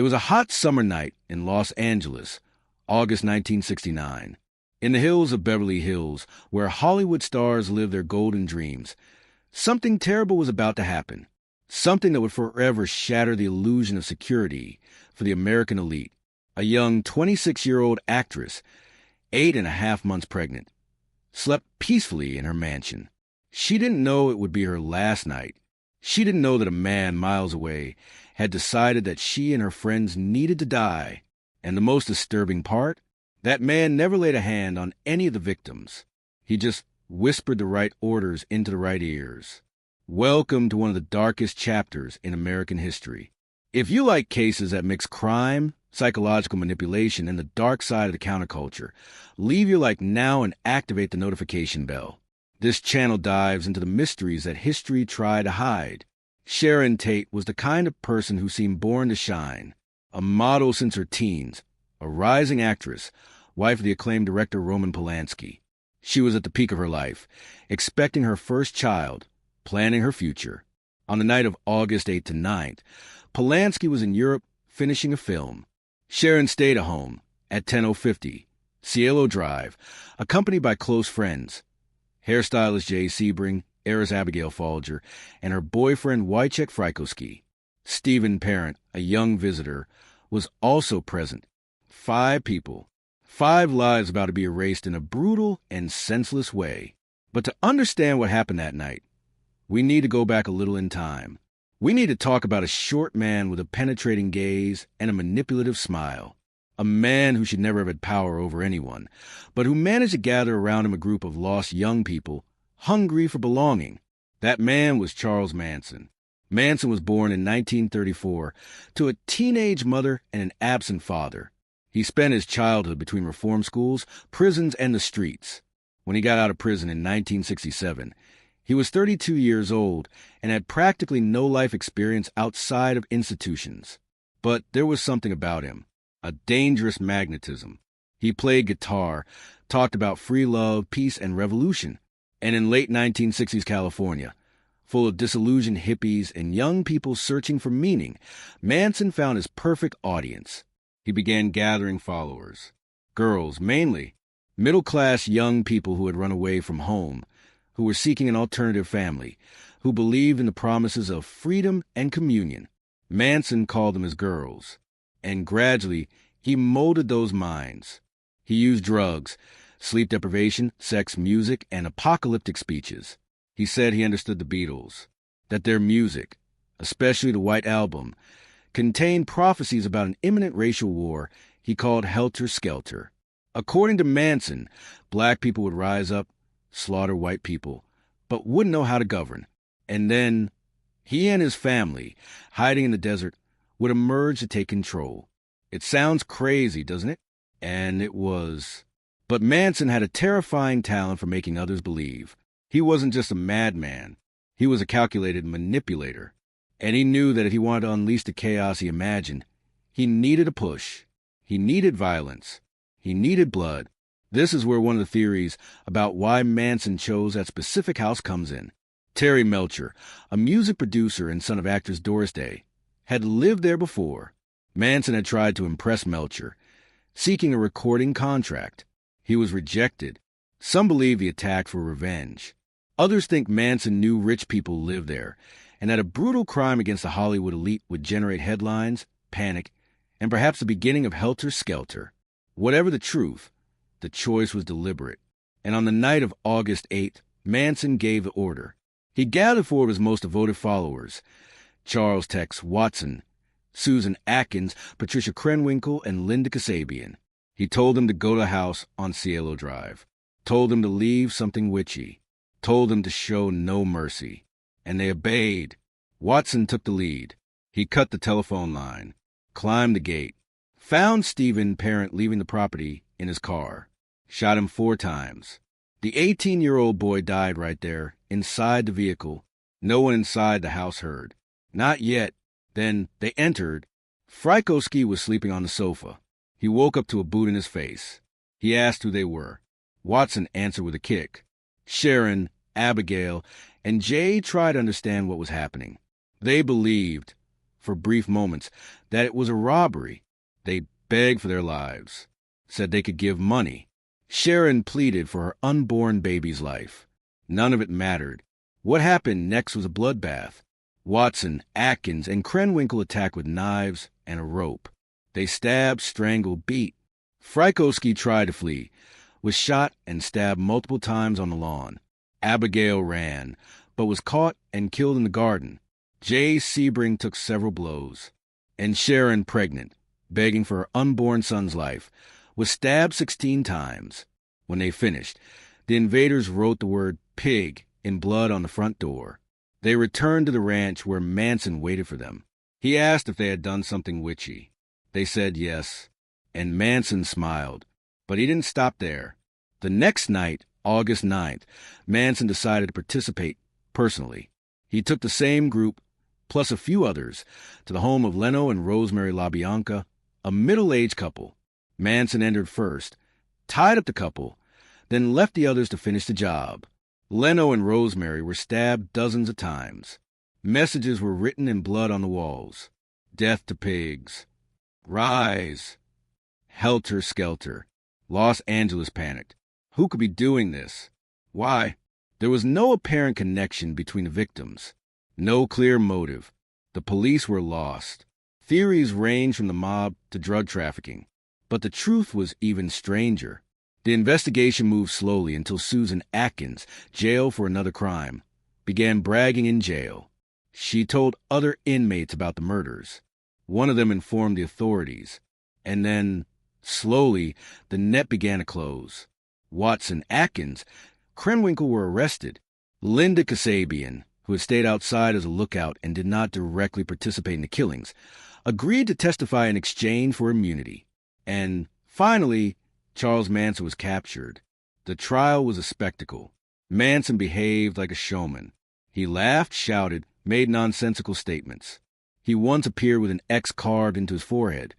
It was a hot summer night in Los Angeles, August 1969. In the hills of Beverly Hills, where Hollywood stars live their golden dreams, something terrible was about to happen. Something that would forever shatter the illusion of security for the American elite. A young 26-year-old actress, 8.5 months pregnant, slept peacefully in her mansion. She didn't know it would be her last night. She didn't know that a man miles away had decided that she and her friends needed to die. And the most disturbing part, that man never laid a hand on any of the victims. He just whispered the right orders into the right ears. Welcome to one of the darkest chapters in American history. If you like cases that mix crime, psychological manipulation, and the dark side of the counterculture, leave your like now and activate the notification bell. This channel dives into the mysteries that history tried to hide. Sharon Tate was the kind of person who seemed born to shine. A model since her teens, a rising actress, wife of the acclaimed director Roman Polanski. She was at the peak of her life, expecting her first child, planning her future. On the night of August 8th to 9th, Polanski was in Europe finishing a film. Sharon stayed at home at 10:50, Cielo Drive, accompanied by close friends, hairstylist Jay Sebring, heiress Abigail Folger, and her boyfriend Wojciech Frykowski. Stephen Parent, a young visitor, was also present. 5 people, 5 lives about to be erased in a brutal and senseless way. But to understand what happened that night, we need to go back a little in time. We need to talk about a short man with a penetrating gaze and a manipulative smile. A man who should never have had power over anyone, but who managed to gather around him a group of lost young people, hungry for belonging. That man was Charles Manson. Manson was born in 1934 to a teenage mother and an absent father. He spent his childhood between reform schools, prisons, and the streets. When he got out of prison in 1967, he was 32 years old and had practically no life experience outside of institutions. But there was something about him, a dangerous magnetism. He played guitar, talked about free love, peace, and revolution. And in late 1960s California, full of disillusioned hippies and young people searching for meaning, Manson found his perfect audience. He began gathering followers. Girls, mainly. Middle-class young people who had run away from home, who were seeking an alternative family, who believed in the promises of freedom and communion. Manson called them his girls. And gradually, he molded those minds. He used drugs, sleep deprivation, sex, music, and apocalyptic speeches. He said he understood the Beatles, that their music, especially the White Album, contained prophecies about an imminent racial war he called Helter Skelter. According to Manson, black people would rise up, slaughter white people, but wouldn't know how to govern. And then he and his family, hiding in the desert, would emerge to take control. It sounds crazy, doesn't it? And it was. But Manson had a terrifying talent for making others believe. He wasn't just a madman. He was a calculated manipulator. And he knew that if he wanted to unleash the chaos he imagined, he needed a push. He needed violence. He needed blood. This is where one of the theories about why Manson chose that specific house comes in. Terry Melcher, a music producer and son of actress Doris Day, had lived there before. Manson had tried to impress Melcher, seeking a recording contract. He was rejected. Some believe the attacks were revenge. Others think Manson knew rich people lived there, and that a brutal crime against the Hollywood elite would generate headlines, panic, and perhaps the beginning of Helter Skelter. Whatever the truth, the choice was deliberate. And on the night of August 8th, Manson gave the order. He gathered 4 of his most devoted followers, Charles Tex Watson, Susan Atkins, Patricia Krenwinkel, and Linda Kasabian. He told them to go to the house on Cielo Drive, told them to leave something witchy, told them to show no mercy. And they obeyed. Watson took the lead. He cut the telephone line, climbed the gate, found Stephen Parent leaving the property in his car, shot him 4 times. The 18-year-old boy died right there, inside the vehicle. No one inside the house heard. Not yet. Then they entered. Frykowski was sleeping on the sofa. He woke up to a boot in his face. He asked who they were. Watson answered with a kick. Sharon, Abigail, and Jay tried to understand what was happening. They believed, for brief moments, that it was a robbery. They begged for their lives, said they could give money. Sharon pleaded for her unborn baby's life. None of it mattered. What happened next was a bloodbath. Watson, Atkins, and Krenwinkel attacked with knives and a rope. They stabbed, strangled, beat. Frykowski tried to flee, was shot and stabbed multiple times on the lawn. Abigail ran, but was caught and killed in the garden. Jay Sebring took several blows. And Sharon, pregnant, begging for her unborn son's life, was stabbed 16 times. When they finished, the invaders wrote the word pig in blood on the front door. They returned to the ranch where Manson waited for them. He asked if they had done something witchy. They said yes, and Manson smiled. But he didn't stop there. The next night, August 9th, Manson decided to participate personally. He took the same group, plus a few others, to the home of Leno and Rosemary LaBianca, a middle-aged couple. Manson entered first, tied up the couple, then left the others to finish the job. Leno and Rosemary were stabbed dozens of times. Messages were written in blood on the walls. Death to pigs. Rise. Helter Skelter. Los Angeles panicked. Who could be doing this? Why? There was no apparent connection between the victims. No clear motive. The police were lost. Theories ranged from the mob to drug trafficking. But the truth was even stranger. The investigation moved slowly until Susan Atkins, jailed for another crime, began bragging in jail. She told other inmates about the murders. One of them informed the authorities. And then, slowly, the net began to close. Watson, Atkins, Krenwinkel were arrested. Linda Kasabian, who had stayed outside as a lookout and did not directly participate in the killings, agreed to testify in exchange for immunity. And, finally, Charles Manson was captured. The trial was a spectacle. Manson behaved like a showman. He laughed, shouted, made nonsensical statements. He once appeared with an X carved into his forehead,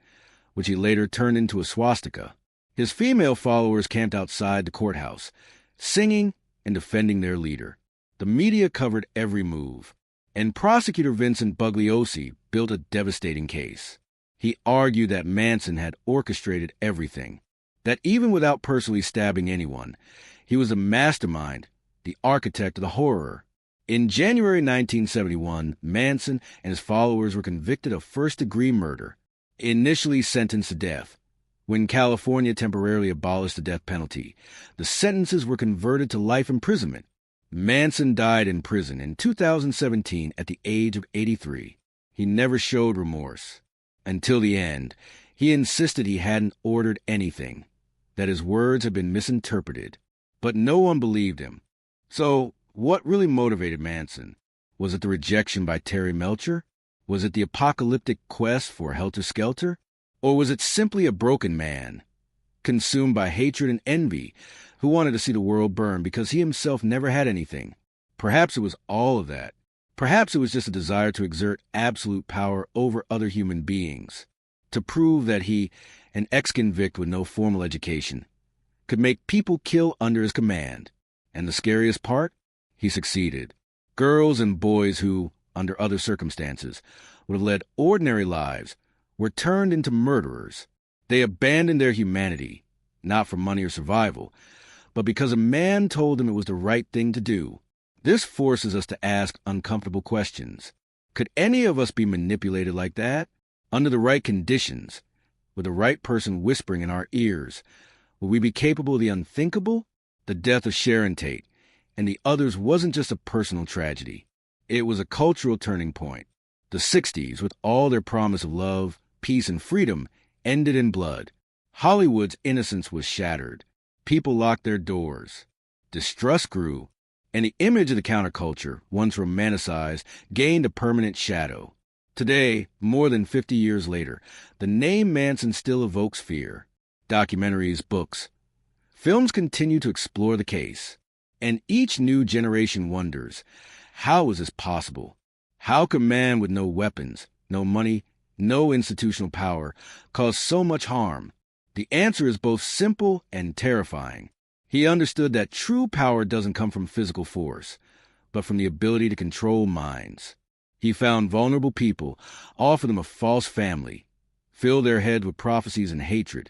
which he later turned into a swastika. His female followers camped outside the courthouse, singing and defending their leader. The media covered every move, and prosecutor Vincent Bugliosi built a devastating case. He argued that Manson had orchestrated everything, that even without personally stabbing anyone, he was the mastermind, the architect of the horror. In January 1971, Manson and his followers were convicted of first-degree murder, initially sentenced to death. When California temporarily abolished the death penalty, the sentences were converted to life imprisonment. Manson died in prison in 2017 at the age of 83. He never showed remorse. Until the end, he insisted he hadn't ordered anything, that his words had been misinterpreted. But no one believed him. So, what really motivated Manson? Was it the rejection by Terry Melcher? Was it the apocalyptic quest for Helter Skelter? Or was it simply a broken man, consumed by hatred and envy, who wanted to see the world burn because he himself never had anything? Perhaps it was all of that. Perhaps it was just a desire to exert absolute power over other human beings, to prove that he, an ex-convict with no formal education, could make people kill under his command. And the scariest part? He succeeded. Girls and boys who, under other circumstances, would have led ordinary lives were turned into murderers. They abandoned their humanity, not for money or survival, but because a man told them it was the right thing to do. This forces us to ask uncomfortable questions. Could any of us be manipulated like that? Under the right conditions, with the right person whispering in our ears, would we be capable of the unthinkable? The death of Sharon Tate and the others wasn't just a personal tragedy. It was a cultural turning point. The 60s, with all their promise of love, peace, and freedom, ended in blood. Hollywood's innocence was shattered. People locked their doors. Distrust grew, and the image of the counterculture, once romanticized, gained a permanent shadow. Today, more than 50 years later, the name Manson still evokes fear. Documentaries, books, films continue to explore the case, and each new generation wonders, how is this possible? How could a man with no weapons, no money, no institutional power cause so much harm? The answer is both simple and terrifying. He understood that true power doesn't come from physical force, but from the ability to control minds. He found vulnerable people, offered them a false family, filled their heads with prophecies and hatred,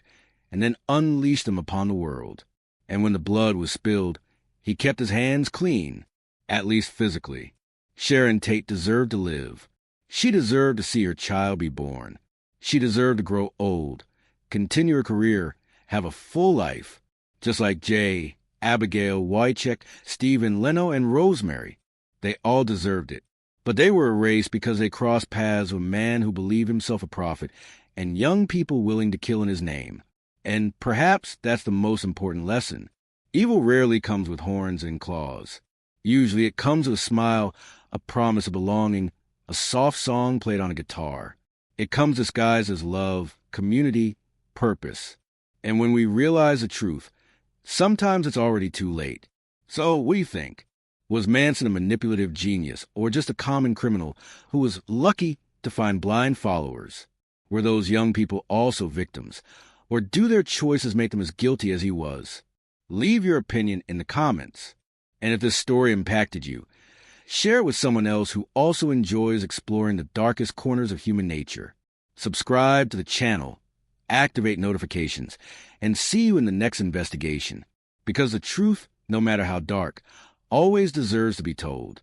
and then unleashed them upon the world. And when the blood was spilled, he kept his hands clean, at least physically. Sharon Tate deserved to live. She deserved to see her child be born. She deserved to grow old, continue her career, have a full life, just like Jay, Abigail, Wycheck, Stephen, Leno, and Rosemary. They all deserved it. But they were erased because they crossed paths with a man who believed himself a prophet and young people willing to kill in his name. And perhaps that's the most important lesson. Evil rarely comes with horns and claws. Usually it comes with a smile, a promise of belonging, a soft song played on a guitar. It comes disguised as love, community, purpose. And when we realize the truth, sometimes it's already too late. So what do you think? Was Manson a manipulative genius or just a common criminal who was lucky to find blind followers? Were those young people also victims? Or do their choices make them as guilty as he was? Leave your opinion in the comments. And if this story impacted you, share it with someone else who also enjoys exploring the darkest corners of human nature. Subscribe to the channel, activate notifications, and see you in the next investigation. Because the truth, no matter how dark, always deserves to be told.